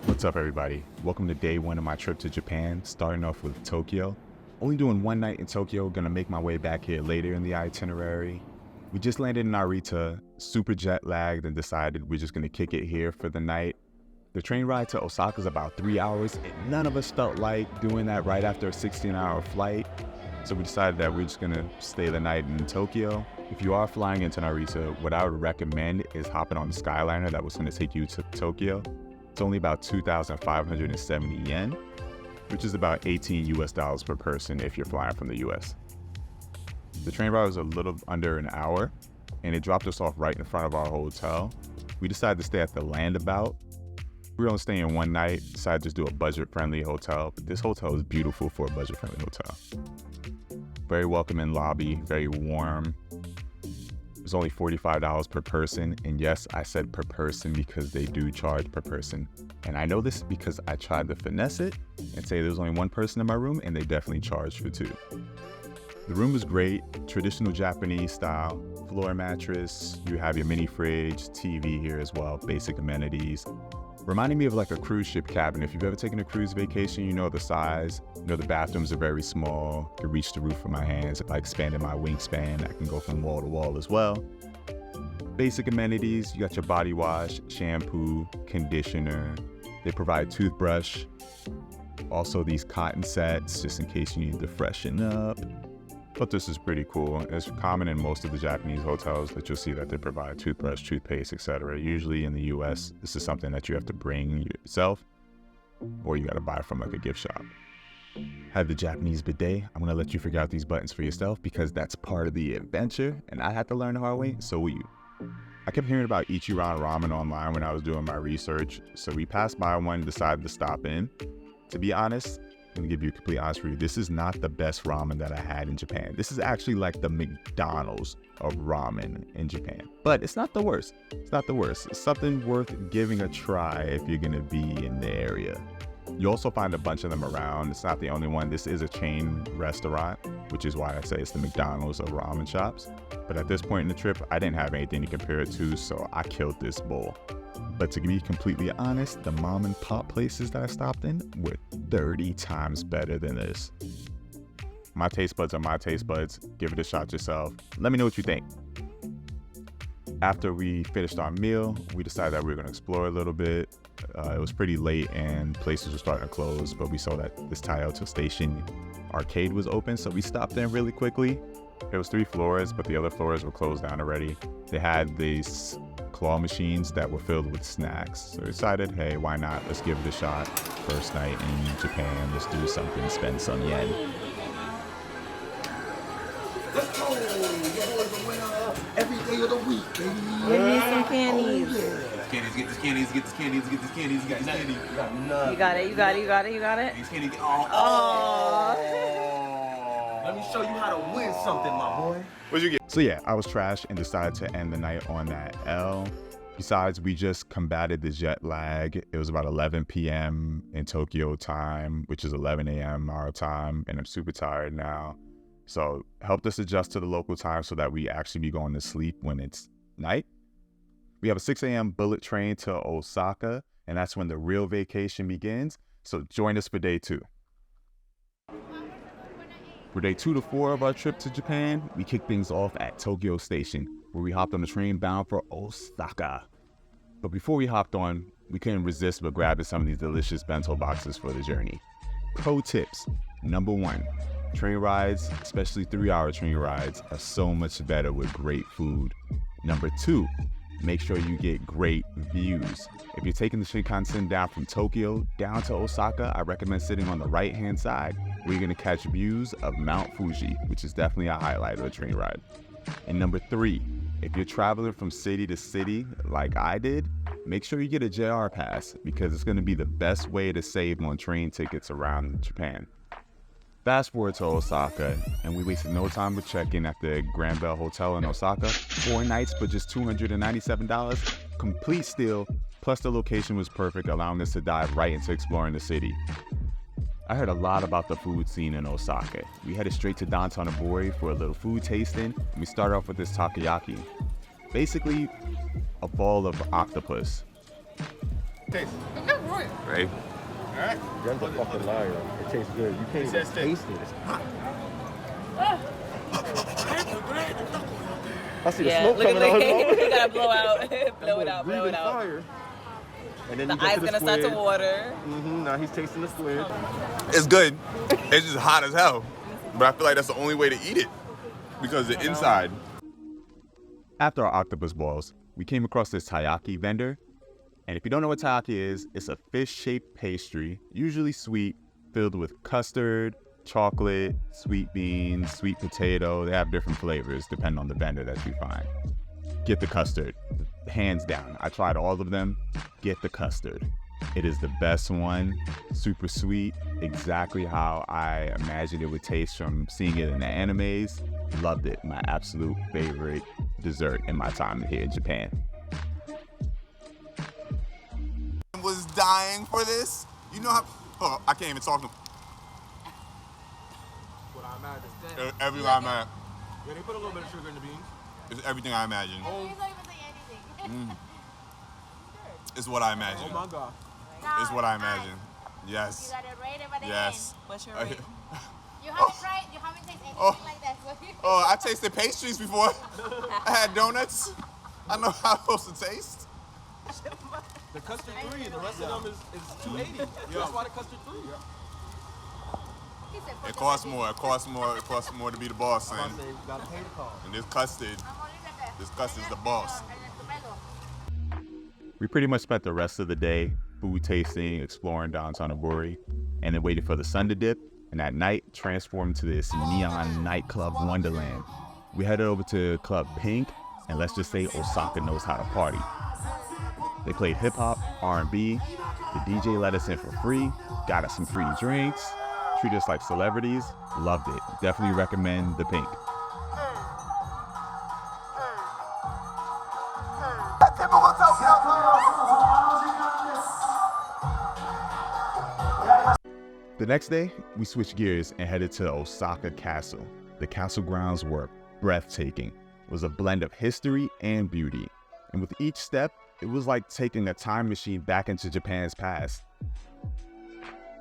What's up, everybody? Welcome to day one of my trip to Japan, starting off with Tokyo. Only doing one night in Tokyo, gonna make my way back here later in the itinerary. We just landed in Narita, super jet lagged, and decided we're just gonna kick it here for the night. The train ride to Osaka is about 3 hours, and none of us felt like doing that right after a 16-hour flight. So we decided that we're just gonna stay the night in Tokyo. If you are flying into Narita, what I would recommend is hopping on the Skyliner that was gonna take you to Tokyo. It's only about 2,570 yen, which is about 18 US dollars per person if you're flying from the US. The train ride was a little under an hour, and it dropped us off right in front of our hotel. We decided to stay at the Landabout. We were only staying one night, decided to just do a budget-friendly hotel, but this hotel is beautiful for a budget-friendly hotel. Very welcoming lobby, very warm. It was only $45 per person, and yes, I said per person because they do charge per person. And I know this because I tried to finesse it and say there was only one person in my room, and they definitely charged for two. The room was great, traditional Japanese style, floor mattress, you have your mini fridge, TV here as well, basic amenities. Reminding me of like a cruise ship cabin. If you've ever taken a cruise vacation, you know the size. You know the bathrooms are very small. I can reach the roof with my hands. If I expanded my wingspan, I can go from wall to wall as well. Basic amenities, you got your body wash, shampoo, conditioner. They provide toothbrush. Also these cotton sets, just in case you need to freshen up. But this is pretty cool. It's common in most of the Japanese hotels that you'll see that they provide toothbrush, toothpaste, etc. Usually in the US, this is something that you have to bring yourself, or you gotta buy from like a gift shop. Had the Japanese bidet. I'm gonna let you figure out these buttons for yourself because that's part of the adventure, and I had to learn the hard way, so will you. I kept hearing about Ichiran ramen online when I was doing my research, so we passed by one and decided to stop in. To be honest, let me give you a complete honest review. This is not the best ramen that I had in Japan. This is actually like the McDonald's of ramen in Japan. But it's not the worst. It's not the worst. It's something worth giving a try if you're gonna be in the area. You also find a bunch of them around. It's not the only one. This is a chain restaurant, which is why I say it's the McDonald's of ramen shops. But at this point in the trip, I didn't have anything to compare it to, so I killed this bowl. But to be completely honest, the mom and pop places that I stopped in were 30 times better than this. My taste buds are my taste buds. Give it a shot yourself. Let me know what you think. After we finished our meal, we decided that we were going to explore a little bit. It was pretty late and places were starting to close, but we saw that this Kyoto station arcade was open, so we stopped in really quickly. It was 3 floors, but the other floors were closed down already. They had these claw machines that were filled with snacks. So we decided, hey, why not? Let's give it a shot. First night in Japan, let's do something, spend some yen. Let's go! You're the winner every day of the week, baby. Give me some candies. Oh, yeah. Candies, get this candies, get this candies, get this candies, get this candy. You got none. You got it, you got it, you got it, you got it. These candies, Let me show you how to win something, my boy. What'd you get? So yeah, I was trash and decided to end the night on that L. Besides, we just combated the jet lag. It was about 11 p.m. in Tokyo time, which is 11 a.m. our time, and I'm super tired now. So helped us adjust to the local time so that we actually be going to sleep when it's night. We have a 6 a.m. bullet train to Osaka, and that's when the real vacation begins. So join us for day 2. For day 2 to 4 of our trip to Japan, we kicked things off at Tokyo Station, where we hopped on the train bound for Osaka. But before we hopped on, we couldn't resist but grabbing some of these delicious bento boxes for the journey. Pro tips. Number 1, train rides, especially 3-hour train rides, are so much better with great food. Number 2, make sure you get great views. If you're taking the Shinkansen down from Tokyo down to Osaka, I recommend sitting on the right-hand side where you're gonna catch views of Mount Fuji, which is definitely a highlight of a train ride. And number 3, if you're traveling from city to city like I did, make sure you get a JR pass because it's gonna be the best way to save on train tickets around Japan. Fast forward to Osaka, and we wasted no time with check-in at the Grand Bell Hotel in Osaka. 4 nights for just $297, complete steal, plus the location was perfect, allowing us to dive right into exploring the city. I heard a lot about the food scene in Osaka. We headed straight to downtown Abori for a little food tasting, and we started off with this takoyaki. Basically, a ball of octopus. Taste. Right? Alright. You're the fucking liar. It tastes good. You can't even taste it. It's hot. I see the smoke look coming out his mouth. You gotta blow out, blow it out, blow Breathing it out. fire. And then The you get eye's to the gonna start to squid. water. Now he's tasting the squid. It's good. It's just hot as hell. But I feel like that's the only way to eat it. Because the inside. After our octopus balls, we came across this taiyaki vendor. And if you don't know what taiyaki is, it's a fish-shaped pastry, usually sweet, filled with custard, chocolate, sweet beans, sweet potato. They have different flavors depending on the vendor that you find. Get the custard, hands down. I tried all of them. Get the custard. It is the best one, super sweet, exactly how I imagined it would taste from seeing it in the animes. Loved it. My absolute favorite dessert in my time here in Japan. Was dying for this. You know how. Oh, I can't even talk to him. What I imagine. Everything I imagine. Yeah, they put a little bit of sugar in the beans. It's everything I imagine. He's not even saying anything. It's what I imagine. Oh my god. It's what I imagine. You Yes. got it right over the Yes. What's your rate? end. You haven't tried, you haven't tasted anything Oh. like that. So Oh, I tasted pastries before. I had donuts. I know how it's supposed to taste. The custard 3, the rest of them is 280. That's why the custard 3. He said, It costs more. It costs more. It costs more to be the boss, son. You gotta pay the cost. And this custard is the boss. We pretty much spent the rest of the day food tasting, exploring downtown Aburi, and then waited for the sun to dip, and at night transformed to this neon nightclub wonderland. We headed over to Club Pink, and let's just say Osaka knows how to party. They played hip-hop, R&B, the DJ let us in for free, got us some free drinks, treated us like celebrities, loved it. Definitely recommend the Pink. The next day, we switched gears and headed to Osaka Castle. The castle grounds were breathtaking. It was a blend of history and beauty. And with each step, it was like taking a time machine back into Japan's past.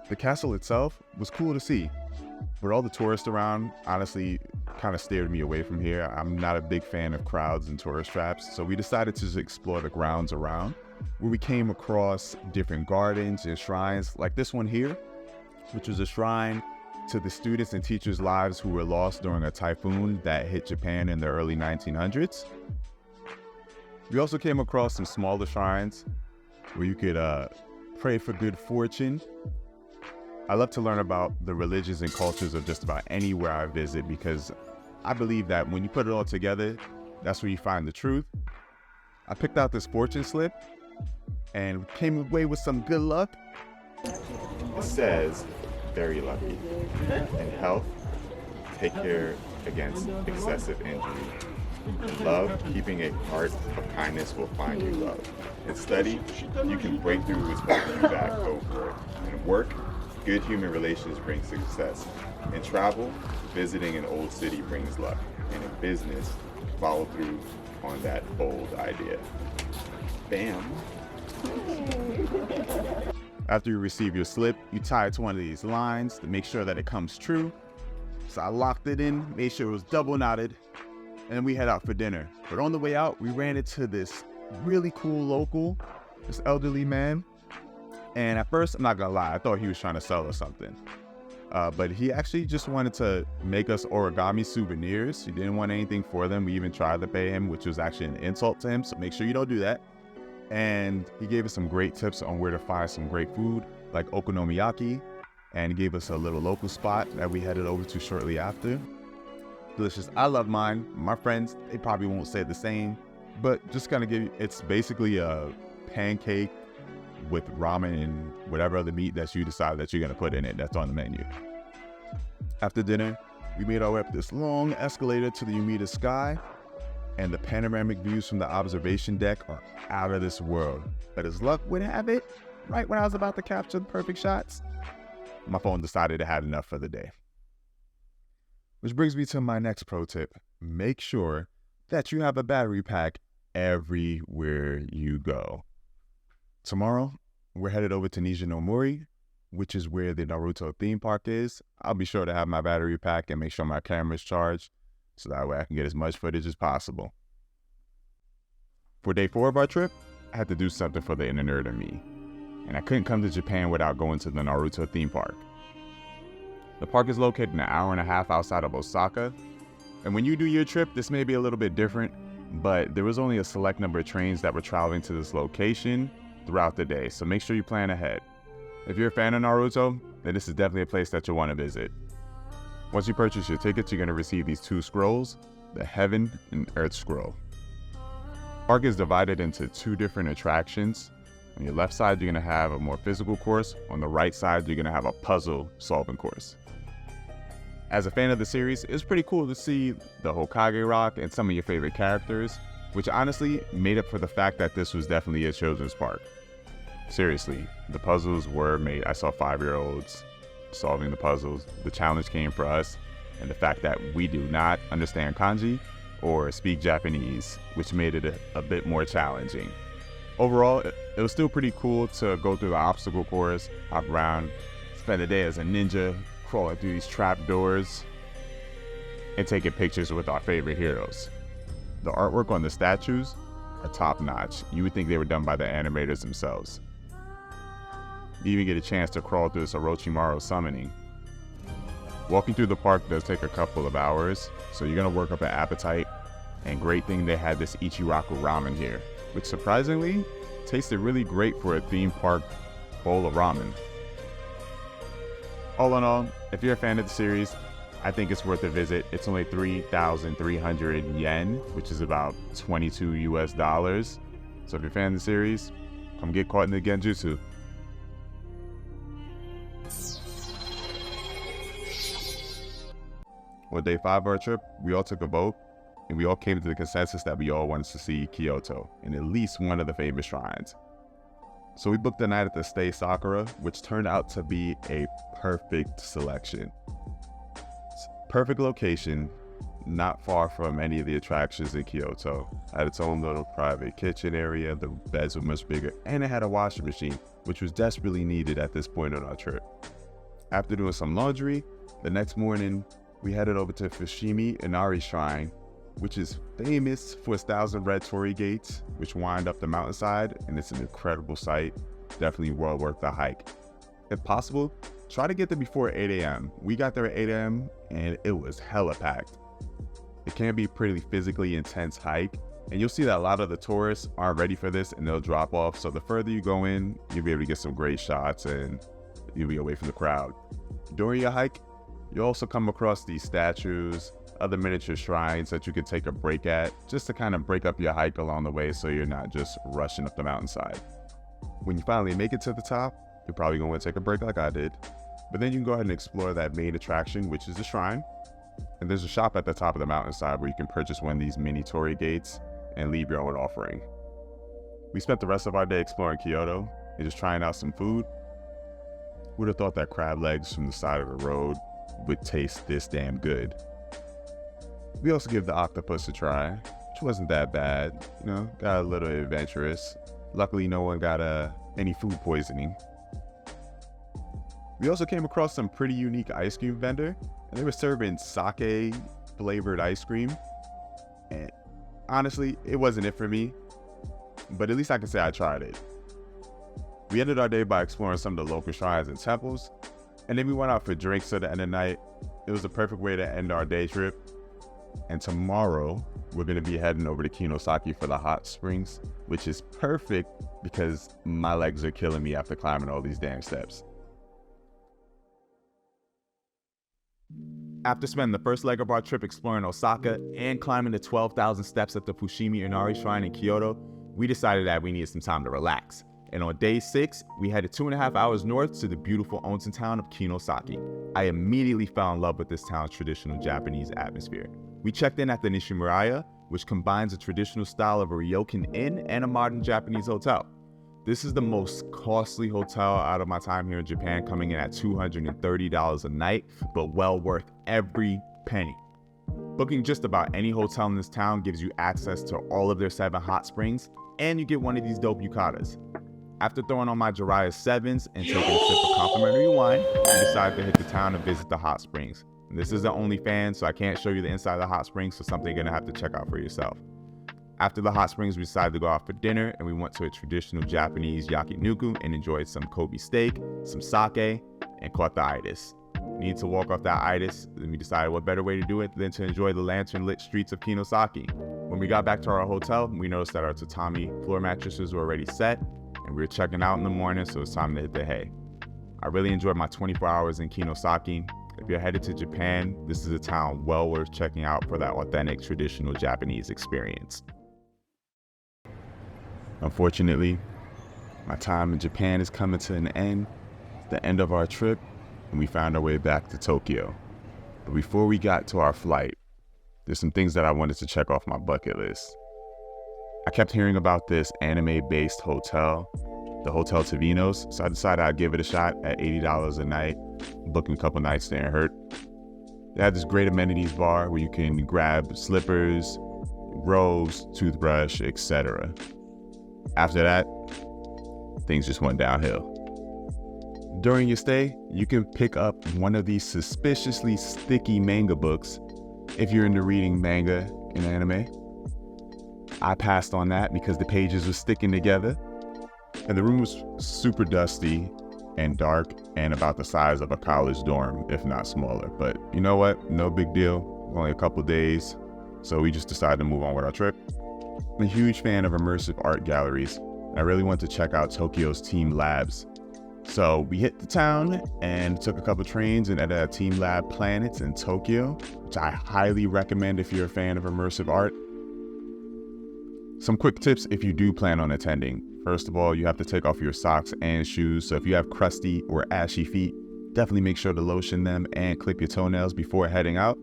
The castle itself was cool to see, but all the tourists around honestly kind of steered me away from here. I'm not a big fan of crowds and tourist traps, so we decided to just explore the grounds around, where we came across different gardens and shrines like this one here, which was a shrine to the students and teachers' lives who were lost during a typhoon that hit Japan in the early 1900s. We also came across some smaller shrines where you could pray for good fortune. I love to learn about the religions and cultures of just about anywhere I visit, because I believe that when you put it all together, that's where you find the truth. I picked out this fortune slip and came away with some good luck. It says, very lucky. In health, take care against excessive injury. In love, keeping a heart of kindness will find you love. In study, you can break through what's holding you back, go for it. In work, good human relations bring success. In travel, visiting an old city brings luck. And in business, follow through on that bold idea. Bam. After you receive your slip, you tie it to one of these lines to make sure that it comes true. So I locked it in, made sure it was double knotted, and then we head out for dinner. But on the way out, we ran into this really cool local, this elderly man. And at first, I'm not gonna lie, I thought he was trying to sell us something. But he actually just wanted to make us origami souvenirs. He didn't want anything for them. We even tried to pay him, which was actually an insult to him, so make sure you don't do that. And he gave us some great tips on where to find some great food, like okonomiyaki, and he gave us a little local spot that we headed over to shortly after. Delicious. I love mine. My friends, they probably won't say the same, but just gonna give you, it's basically a pancake with ramen and whatever other meat that you decide that you're gonna put in it that's on the menu. After dinner, we made our way up this long escalator to the Umeda Sky, and the panoramic views from the observation deck are out of this world. But as luck would have it, right when I was about to capture the perfect shots, my phone decided it had enough for the day. Which brings me to my next pro tip. Make sure that you have a battery pack everywhere you go. Tomorrow, we're headed over to Nijinomori, which is where the Naruto theme park is. I'll be sure to have my battery pack and make sure my camera's charged so that way I can get as much footage as possible. For day 4 of our trip, I had to do something for the inner nerd in me, and I couldn't come to Japan without going to the Naruto theme park. The park is located an hour and a half outside of Osaka, and when you do your trip, this may be a little bit different, but there was only a select number of trains that were traveling to this location throughout the day, so make sure you plan ahead. If you're a fan of Naruto, then this is definitely a place that you'll want to visit. Once you purchase your tickets, you're going to receive these 2 scrolls, the Heaven and Earth Scroll. The park is divided into 2 different attractions. On your left side, you're going to have a more physical course. On the right side, you're going to have a puzzle solving course. As a fan of the series, it's pretty cool to see the Hokage Rock and some of your favorite characters, which honestly made up for the fact that this was definitely a children's park. Seriously, the puzzles were made. I saw 5-year-olds solving the puzzles. The challenge came for us, and the fact that we do not understand kanji or speak Japanese, which made it a bit more challenging. Overall, it was still pretty cool to go through the obstacle course, hop around, spend the day as a ninja, crawling through these trap doors, and taking pictures with our favorite heroes. The artwork on the statues are top notch. You would think they were done by the animators themselves. You even get a chance to crawl through this Orochimaru summoning. Walking through the park does take a couple of hours, so you're gonna work up an appetite, and great thing they had this Ichiraku ramen here, which surprisingly tasted really great for a theme park bowl of ramen. All in all, if you're a fan of the series, I think it's worth a visit. It's only 3,300 yen, which is about $22 US. So if you're a fan of the series, come get caught in the genjutsu. On day 5 of our trip, we all took a vote, and we all came to the consensus that we all wanted to see Kyoto in at least one of the famous shrines. So we booked a night at the Stay Sakura, which turned out to be a perfect selection. Perfect location, not far from any of the attractions in Kyoto. Had its own little private kitchen area, the beds were much bigger, and it had a washing machine, which was desperately needed at this point on our trip. After doing some laundry, the next morning, we headed over to Fushimi Inari Shrine, which is famous for its 1,000 red torii gates, which wind up the mountainside, and it's an incredible sight. Definitely well worth the hike. If possible, try to get there before 8 a.m. We got there at 8 a.m. and it was hella packed. It can be a pretty physically intense hike, and you'll see that a lot of the tourists aren't ready for this and they'll drop off. So the further you go in, you'll be able to get some great shots and you'll be away from the crowd. During your hike, you'll also come across these statues, other miniature shrines that you can take a break at, just to kind of break up your hike along the way so you're not just rushing up the mountainside. When you finally make it to the top, you're probably going to take a break like I did, but then you can go ahead and explore that main attraction, which is the shrine. And there's a shop at the top of the mountainside where you can purchase one of these mini torii gates and leave your own offering. We spent the rest of our day exploring Kyoto and just trying out some food. Who'd have thought that crab legs from the side of the road would taste this damn good? We also give the octopus a try, which wasn't that bad. Got a little adventurous. Luckily, no one got any food poisoning. We also came across some pretty unique ice cream vendor, and they were serving sake flavored ice cream. And honestly, it wasn't it for me, but at least I can say I tried it. We ended our day by exploring some of the local shrines and temples, and then we went out for drinks at the end of the night. It was the perfect way to end our day trip. And tomorrow, we're going to be heading over to Kinosaki for the hot springs, which is perfect because my legs are killing me after climbing all these damn steps. After spending the first leg of our trip exploring Osaka and climbing the 12,000 steps at the Fushimi Inari Shrine in Kyoto, we decided that we needed some time to relax. And on day 6, we headed 2.5 hours north to the beautiful onsen town of Kinosaki. I immediately fell in love with this town's traditional Japanese atmosphere. We checked in at the Nishimuraya, which combines a traditional style of a ryokan inn and a modern Japanese hotel. This is the most costly hotel out of my time here in Japan, coming in at $230 a night, but well worth every penny. Booking just about any hotel in this town gives you access to all of their 7 hot springs, and you get one of these dope yukatas. After throwing on my Jiraiya 7s and taking a sip of complimentary wine, we decided to hit the town and visit the hot springs. This is the OnlyFans, so I can't show you the inside of the hot springs, so something you're gonna have to check out for yourself. After the hot springs, we decided to go out for dinner, and we went to a traditional Japanese yakiniku and enjoyed some Kobe steak, some sake, and caught the itis. We need to walk off that itis, and we decided what better way to do it than to enjoy the lantern-lit streets of Kinosaki. When we got back to our hotel, we noticed that our tatami floor mattresses were already set, and we were checking out in the morning, so it's time to hit the hay. I really enjoyed my 24 hours in Kinosaki. If you're headed to Japan, this is a town well worth checking out for that authentic traditional Japanese experience. Unfortunately, my time in Japan is coming to an end. It's the end of our trip, and we found our way back to Tokyo. But before we got to our flight, there's some things that I wanted to check off my bucket list. I kept hearing about this anime-based hotel, the Hotel Tavinos, so I decided I'd give it a shot at $80 a night. Booking a couple nights there and hurt. They had this great amenities bar where you can grab slippers, robes, toothbrush, etc. After that, things just went downhill. During your stay, you can pick up one of these suspiciously sticky manga books if you're into reading manga and anime. I passed on that because the pages were sticking together, and the room was super dusty and dark and about the size of a college dorm, if not smaller. But you know what? No big deal. Only a couple days, so we just decided to move on with our trip. I'm a huge fan of immersive art galleries. I really want to check out Tokyo's Team Labs. So we hit the town and took a couple trains and ended at Team Lab Planets in Tokyo, which I highly recommend if you're a fan of immersive art. Some quick tips if you do plan on attending. First of all, you have to take off your socks and shoes. So if you have crusty or ashy feet, definitely make sure to lotion them and clip your toenails before heading out.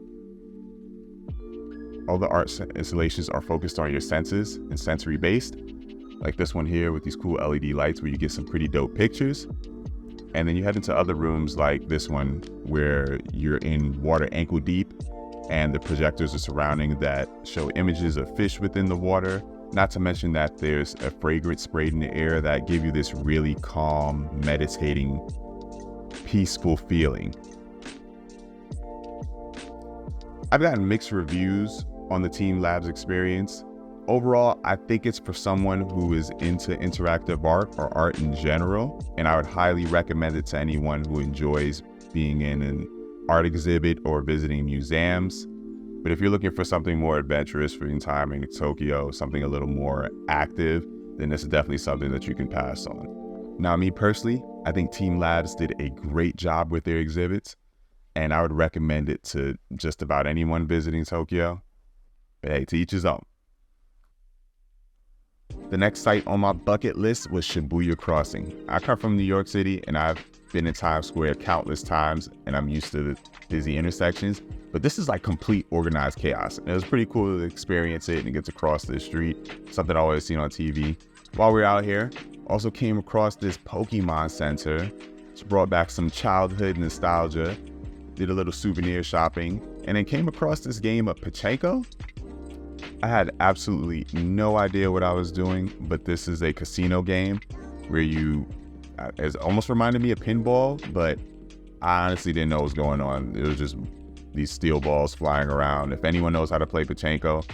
All the art installations are focused on your senses and sensory based, like this one here with these cool LED lights where you get some pretty dope pictures. And then you head into other rooms like this one where you're in water ankle deep and the projectors are surrounding that show images of fish within the water. Not to mention that there's a fragrance sprayed in the air that give you this really calm, meditating, peaceful feeling. I've gotten mixed reviews on the Team Labs experience. Overall, I think it's for someone who is into interactive art or art in general, and I would highly recommend it to anyone who enjoys being in an art exhibit or visiting museums. But if you're looking for something more adventurous for your time in Tokyo, something a little more active, then this is definitely something that you can pass on. Now, me personally, I think Team Labs did a great job with their exhibits, and I would recommend it to just about anyone visiting Tokyo. But hey, to each his own. The next site on my bucket list was Shibuya Crossing. I come from New York City, and I've been in Times Square countless times, and I'm used to the busy intersections. But this is like complete organized chaos. And it was pretty cool to experience it and get to cross this street, something I always seen on TV. While we were out here, also came across this Pokemon Center, which brought back some childhood nostalgia, did a little souvenir shopping, and then came across this game of Pachinko. I had absolutely no idea what I was doing, but this is a casino game where it almost reminded me of pinball, but I honestly didn't know what was going on. It was just these steel balls flying around. If anyone knows how to play Pachinko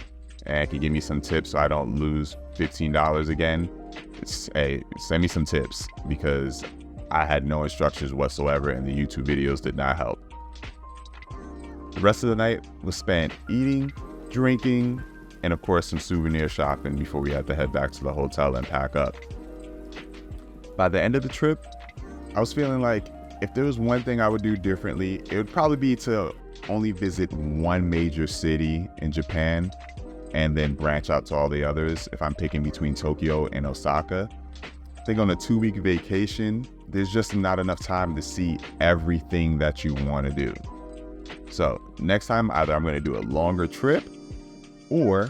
and can give me some tips so I don't lose $15 again, hey, send me some tips, because I had no instructions whatsoever and the YouTube videos did not help. The rest of the night was spent eating, drinking, and of course some souvenir shopping before we had to head back to the hotel and pack up. By the end of the trip, I was feeling like if there was one thing I would do differently, it would probably be to only visit one major city in Japan and then branch out to all the others if I'm picking between Tokyo and Osaka. I think on a 2-week vacation, there's just not enough time to see everything that you want to do. So next time, either I'm going to do a longer trip or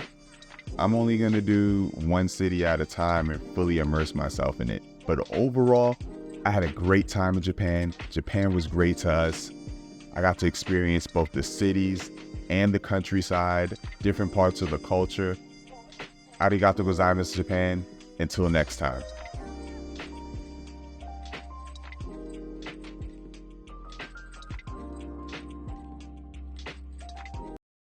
I'm only going to do one city at a time and fully immerse myself in it. But overall, I had a great time in Japan. Japan was great to us. I got to experience both the cities and the countryside, different parts of the culture. Arigato gozaimasu, Japan. Until next time.